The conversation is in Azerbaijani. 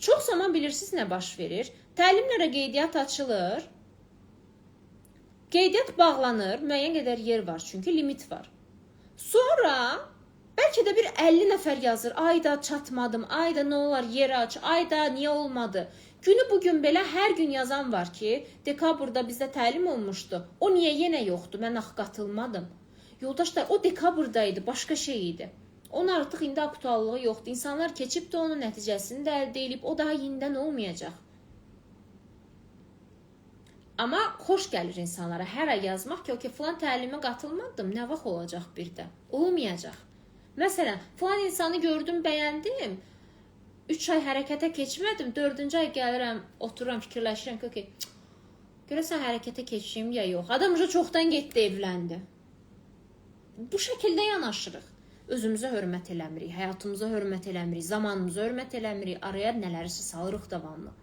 Çox zaman bilirsiniz nə baş verir? Təlimlərə qeydiyyat açılır. Qeydiyyat bağlanır, müəyyən qədər yer var çünki limit var. Sonra bəlkə də bir 50 nəfər yazır. Ayda çatmadım, ayda nə olar yer aç, ayda niyə olmadı? Günü bugün belə hər gün yazan var ki, dekabrda bizdə təlim olmuşdu. O niyə yenə yoxdur? Mən axı qatılmadım. Yoldaşlar, o dekabrda idi, başqa şey idi. Onun artıq indi aktuallığı yoxdur. İnsanlar keçib də onun nəticəsini də əldə edib, o daha yenidən olmayacaq. Amma xoş gəlir insanlara hər ay yazmaq ki, filan təlimə qatılmadım, nə vaxt olacaq bir də? Olmayacaq. Məsələn, filan insanı gördüm, bəyəndim, 3 ay hərəkətə keçmədim, 4-cü ay gəlirəm, otururam, fikirləşirəm ki, görəsən hərəkətə keçeyim ya yox. Adam çoxdan getdi, evləndi. Bu şəkildə yanaşırıq. Özümüzə hörmət eləmirik, həyatımıza hörmət eləmirik, zamanımıza hörmət eləmirik, araya nələrisə salırıq davamlı.